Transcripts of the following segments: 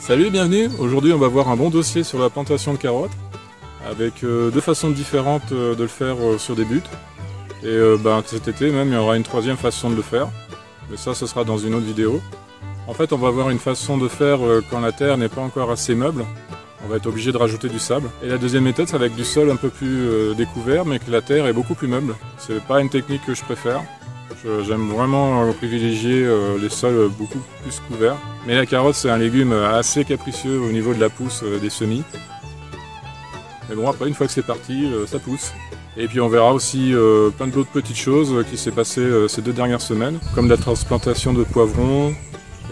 Salut et bienvenue, aujourd'hui on va voir un bon dossier sur la plantation de carottes avec deux façons différentes de le faire sur des buttes. Et cet été même il y aura une troisième façon de le faire, mais ça ce sera dans une autre vidéo. En fait on va voir une façon de faire quand la terre n'est pas encore assez meuble, on va être obligé de rajouter du sable. Et la deuxième méthode c'est avec du sol un peu plus découvert mais que la terre est beaucoup plus meuble. C'est pas une technique que je préfère. J'aime vraiment privilégier les sols beaucoup plus couverts. Mais la carotte c'est un légume assez capricieux au niveau de la pousse des semis. Mais bon après une fois que c'est parti, ça pousse. Et puis on verra aussi plein d'autres petites choses qui s'est passé ces 2 dernières semaines, comme la transplantation de poivrons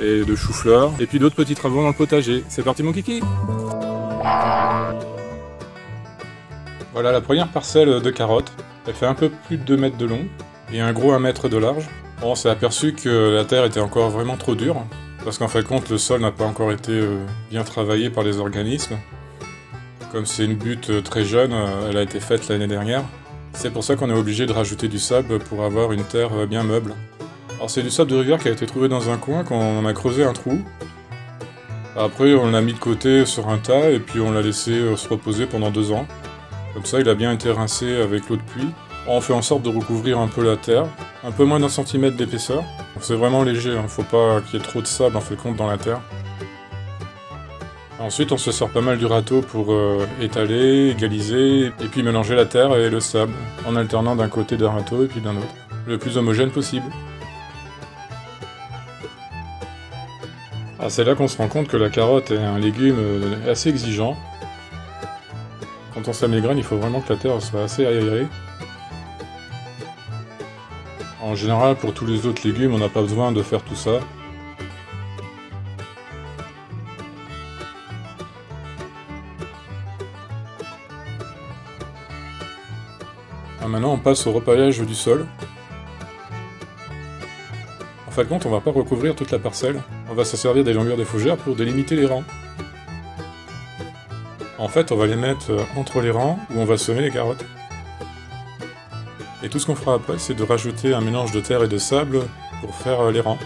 et de choux-fleurs, et puis d'autres petits travaux dans le potager. C'est parti mon kiki! Voilà la première parcelle de carottes. Elle fait un peu plus de 2 mètres de long et un gros 1 mètre de large. On s'est aperçu que la terre était encore vraiment trop dure, parce qu'en fin de compte le sol n'a pas encore été bien travaillé par les organismes. Comme c'est une butte très jeune, elle a été faite l'année dernière. C'est pour ça qu'on est obligé de rajouter du sable pour avoir une terre bien meuble. Alors c'est du sable de rivière qui a été trouvé dans un coin quand on a creusé un trou. Après on l'a mis de côté sur un tas et puis on l'a laissé se reposer pendant 2 ans. Comme ça il a bien été rincé avec l'eau de pluie. On fait en sorte de recouvrir un peu la terre, un peu moins d'1 centimètre d'épaisseur. C'est vraiment léger, il ne faut pas qu'il y ait trop de sable en fait compte dans la terre. Ensuite on se sert pas mal du râteau pour étaler, égaliser, et puis mélanger la terre et le sable, en alternant d'un côté d'un râteau et puis d'un autre, le plus homogène possible. Ah, c'est là qu'on se rend compte que la carotte est un légume assez exigeant. Quand on sème les graines, il faut vraiment que la terre soit assez aérée. En général, pour tous les autres légumes, on n'a pas besoin de faire tout ça. Maintenant, on passe au repaillage du sol. En fin de compte, on va pas recouvrir toute la parcelle. On va se servir des longueurs des fougères pour délimiter les rangs. En fait, on va les mettre entre les rangs où on va semer les carottes. Et tout ce qu'on fera après, c'est de rajouter un mélange de terre et de sable pour faire les rangs.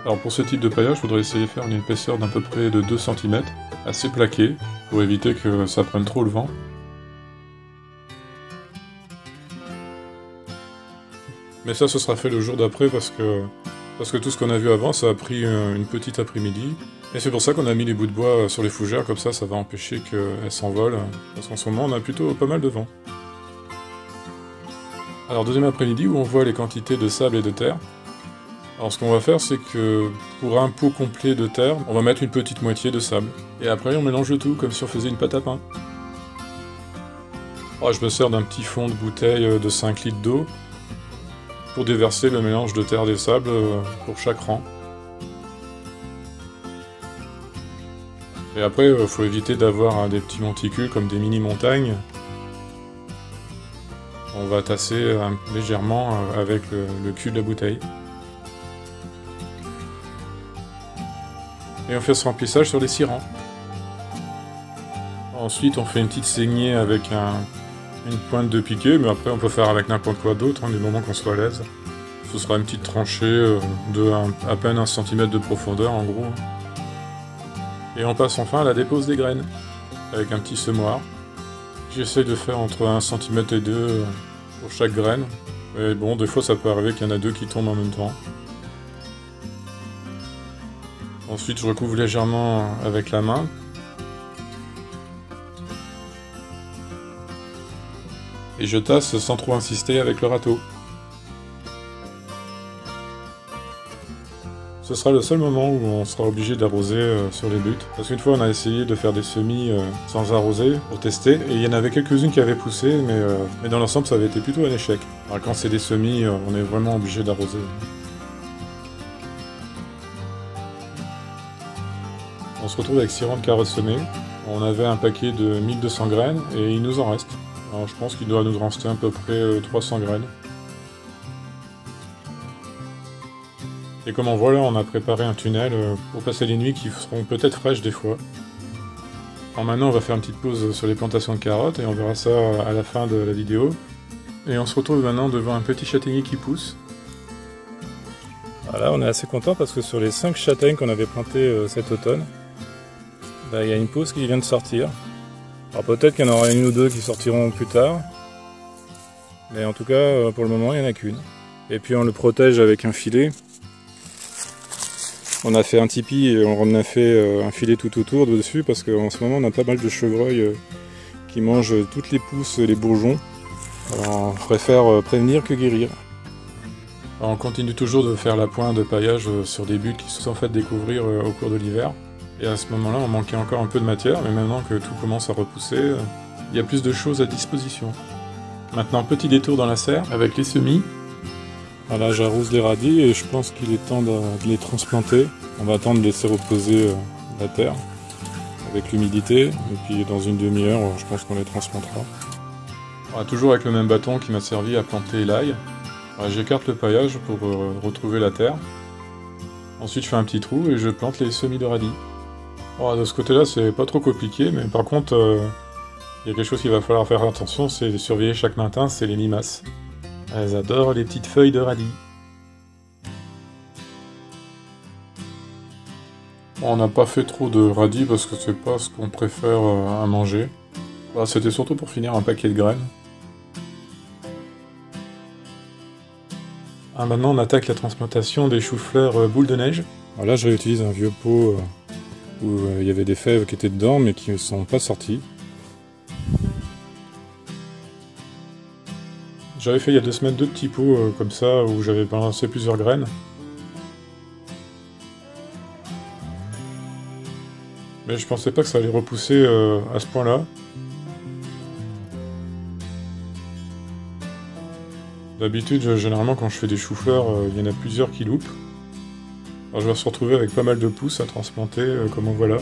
Alors pour ce type de paillage, je voudrais essayer de faire une épaisseur d'à peu près de 2 cm, assez plaqué, pour éviter que ça prenne trop le vent. Mais ça, ce sera fait le jour d'après parce que tout ce qu'on a vu avant, ça a pris une petite après-midi. Et c'est pour ça qu'on a mis les bouts de bois sur les fougères, comme ça va empêcher qu'elles s'envolent, parce qu'en ce moment, on a plutôt pas mal de vent. Alors deuxième après-midi où on voit les quantités de sable et de terre. Alors ce qu'on va faire c'est que pour un pot complet de terre, on va mettre une petite moitié de sable. Et après on mélange le tout comme si on faisait une pâte à pain. Alors, je me sers d'un petit fond de bouteille de 5 litres d'eau pour déverser le mélange de terre et de sable pour chaque rang. Et après il faut éviter d'avoir des petits monticules comme des mini-montagnes. On va tasser légèrement avec le cul de la bouteille. Et on fait ce remplissage sur les 6 rangs. Ensuite on fait une petite saignée avec une pointe de piquet, mais après on peut faire avec n'importe quoi d'autre, du moment qu'on soit à l'aise. Ce sera une petite tranchée de à peine 1 cm de profondeur en gros. Et on passe enfin à la dépose des graines, avec un petit semoir. J'essaie de faire entre 1 cm et 2 pour chaque graine. Et bon, des fois ça peut arriver qu'il y en a 2 qui tombent en même temps. Ensuite je recouvre légèrement avec la main. Et je tasse sans trop insister avec le râteau. Ce sera le seul moment où on sera obligé d'arroser sur les buttes. Parce qu'une fois on a essayé de faire des semis sans arroser pour tester, et il y en avait quelques-unes qui avaient poussé, mais dans l'ensemble ça avait été plutôt un échec. Alors quand c'est des semis, on est vraiment obligé d'arroser. On se retrouve avec 6 rangs de carottes semées. On avait un paquet de 1200 graines et il nous en reste. Alors je pense qu'il doit nous rester à peu près 300 graines. Et comme on voit là, on a préparé un tunnel pour passer les nuits qui seront peut-être fraîches des fois. Alors maintenant on va faire une petite pause sur les plantations de carottes et on verra ça à la fin de la vidéo. Et on se retrouve maintenant devant un petit châtaignier qui pousse. Voilà, on est assez content parce que sur les 5 châtaignes qu'on avait plantées cet automne, Bah, y a une pousse qui vient de sortir. Alors peut-être qu'il y en aura une ou deux qui sortiront plus tard. Mais en tout cas, pour le moment, il n'y en a qu'une. Et puis on le protège avec un filet. On a fait un tipi et on en a fait un filet tout autour dessus parce qu'en ce moment on a pas mal de chevreuils qui mangent toutes les pousses et les bourgeons. Alors on préfère prévenir que guérir. Alors on continue toujours de faire la pointe de paillage sur des buts qui se sont fait découvrir au cours de l'hiver. Et à ce moment-là on manquait encore un peu de matière, mais maintenant que tout commence à repousser, il y a plus de choses à disposition. Maintenant petit détour dans la serre avec les semis. Voilà, j'arrose les radis et je pense qu'il est temps de les transplanter. On va attendre de laisser reposer la terre avec l'humidité et puis dans une demi-heure, je pense qu'on les transplantera. Voilà, toujours avec le même bâton qui m'a servi à planter l'ail. J'écarte le paillage pour retrouver la terre. Ensuite je fais un petit trou et je plante les semis de radis. Voilà, de ce côté-là c'est pas trop compliqué, mais par contre il y a quelque chose qu'il va falloir faire attention, c'est de surveiller chaque matin, c'est les limaces. Elles adorent les petites feuilles de radis. On n'a pas fait trop de radis parce que c'est pas ce qu'on préfère à manger. Voilà, c'était surtout pour finir un paquet de graines. Maintenant on attaque la transplantation des choux-fleurs boule de neige. Là je réutilise un vieux pot où il y avait des fèves qui étaient dedans mais qui ne sont pas sorties. J'avais fait il y a 2 semaines 2 petits pots comme ça où j'avais balancé plusieurs graines. Mais je pensais pas que ça allait repousser à ce point-là. D'habitude, généralement quand je fais des choux-fleurs, il y en a plusieurs qui loupent. Alors je vais se retrouver avec pas mal de pousses à transplanter, comme on voit là.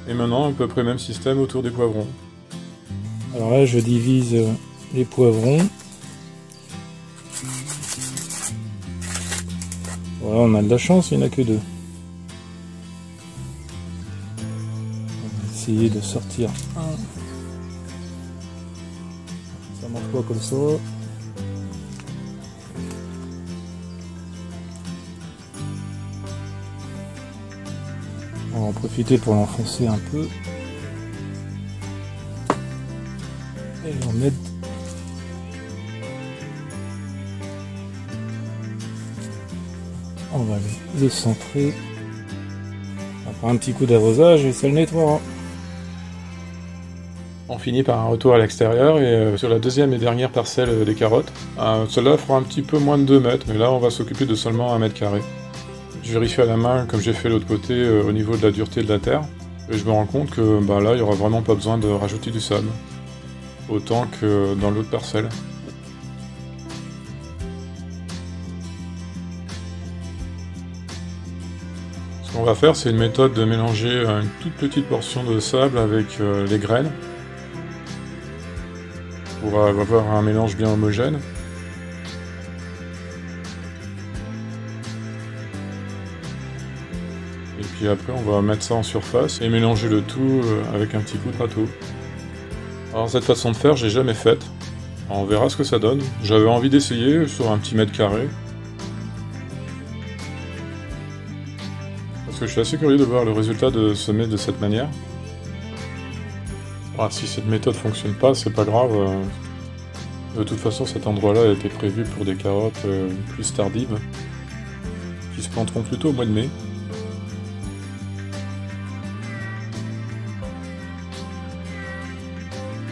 Et maintenant, à peu près même système autour des poivrons. Alors là, je divise les poivrons. Voilà, on a de la chance, il n'y en a que 2. On va essayer de sortir un. Ça marche pas comme ça. On va en profiter pour l'enfoncer un peu. Et on met on va le centrer. Après un petit coup d'arrosage et ça le nettoiera. On finit par un retour à l'extérieur et sur la deuxième et dernière parcelle des carottes. Celle-là fera un petit peu moins de 2 mètres, mais là on va s'occuper de seulement 1 mètre carré. Je vérifie à la main comme j'ai fait l'autre côté au niveau de la dureté de la terre. Et je me rends compte que là il n'y aura vraiment pas besoin de rajouter du sable. Autant que dans l'autre parcelle. Ce qu'on va faire, c'est une méthode de mélanger une toute petite portion de sable avec les graines pour avoir un mélange bien homogène. Et puis après, on va mettre ça en surface et mélanger le tout avec un petit coup de râteau. Alors cette façon de faire, j'ai jamais faite. On verra ce que ça donne. J'avais envie d'essayer sur un petit mètre carré. Parce que je suis assez curieux de voir le résultat de semer de cette manière. Si cette méthode fonctionne pas, c'est pas grave. De toute façon, cet endroit-là a été prévu pour des carottes plus tardives, qui se planteront plutôt au mois de mai.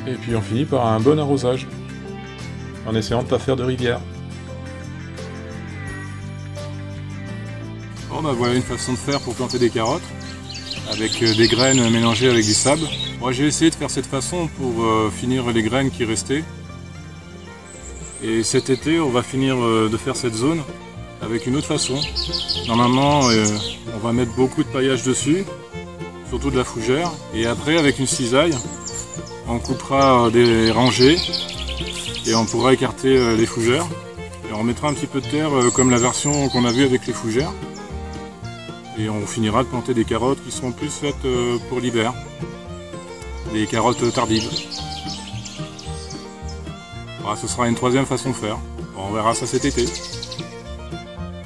Et puis on finit par un bon arrosage, en essayant de ne pas faire de rivière. Bon voilà une façon de faire pour planter des carottes, avec des graines mélangées avec du sable. Moi j'ai essayé de faire cette façon pour finir les graines qui restaient. Et cet été on va finir de faire cette zone avec une autre façon. Normalement on va mettre beaucoup de paillage dessus, surtout de la fougère, et après avec une cisaille, on coupera des rangées et on pourra écarter les fougères. Et on mettra un petit peu de terre comme la version qu'on a vue avec les fougères. Et on finira de planter des carottes qui seront plus faites pour l'hiver. Des carottes tardives. Voilà, ce sera une troisième façon de faire. Bon, on verra ça cet été.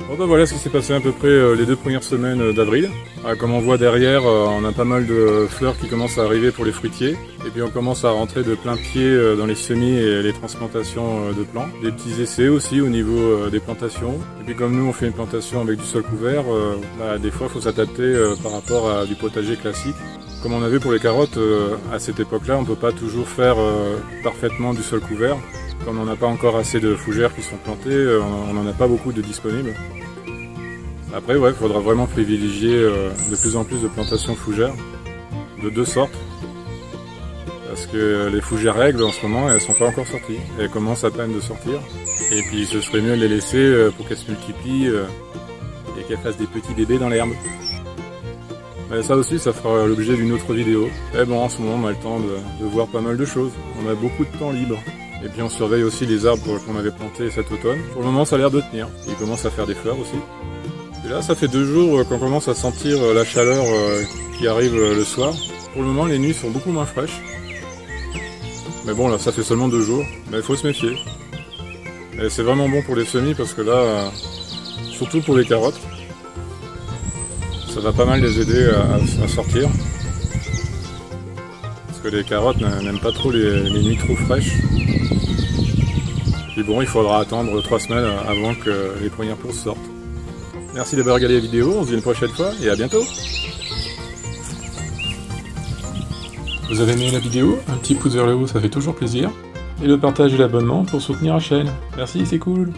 Bon bah voilà ce qui s'est passé à peu près les 2 premières semaines d'avril. Comme on voit derrière, on a pas mal de fleurs qui commencent à arriver pour les fruitiers. Et puis on commence à rentrer de plein pied dans les semis et les transplantations de plants. Des petits essais aussi au niveau des plantations. Et puis comme nous on fait une plantation avec du sol couvert, des fois il faut s'adapter par rapport à du potager classique. Comme on a vu pour les carottes, à cette époque-là, on ne peut pas toujours faire parfaitement du sol couvert. Comme on n'a pas encore assez de fougères qui sont plantées, on n'en a pas beaucoup de disponibles. Après, ouais, il faudra vraiment privilégier de plus en plus de plantations fougères, de 2 sortes. Parce que les fougères règles, en ce moment, elles sont pas encore sorties. Elles commencent à peine de sortir. Et puis, ce serait mieux de les laisser pour qu'elles se multiplient et qu'elles fassent des petits bébés dans l'herbe. Mais ça aussi, ça fera l'objet d'une autre vidéo. Et bon, en ce moment, on a le temps de voir pas mal de choses. On a beaucoup de temps libre. Et puis on surveille aussi les arbres qu'on avait plantés cet automne. Pour le moment, ça a l'air de tenir. Ils commencent à faire des fleurs aussi. Et là, ça fait 2 jours qu'on commence à sentir la chaleur qui arrive le soir. Pour le moment, les nuits sont beaucoup moins fraîches. Mais bon, là, ça fait seulement 2 jours. Mais il faut se méfier. Et c'est vraiment bon pour les semis parce que là, surtout pour les carottes, ça va pas mal les aider à sortir. Parce que les carottes n'aiment pas trop les nuits trop fraîches. Puis bon, il faudra attendre 3 semaines avant que les premières pousses sortent. Merci d'avoir regardé la vidéo, on se dit une prochaine fois et à bientôt. Vous avez aimé la vidéo? Un petit pouce vers le haut, ça fait toujours plaisir. Et le partage et l'abonnement pour soutenir la chaîne. Merci, c'est cool.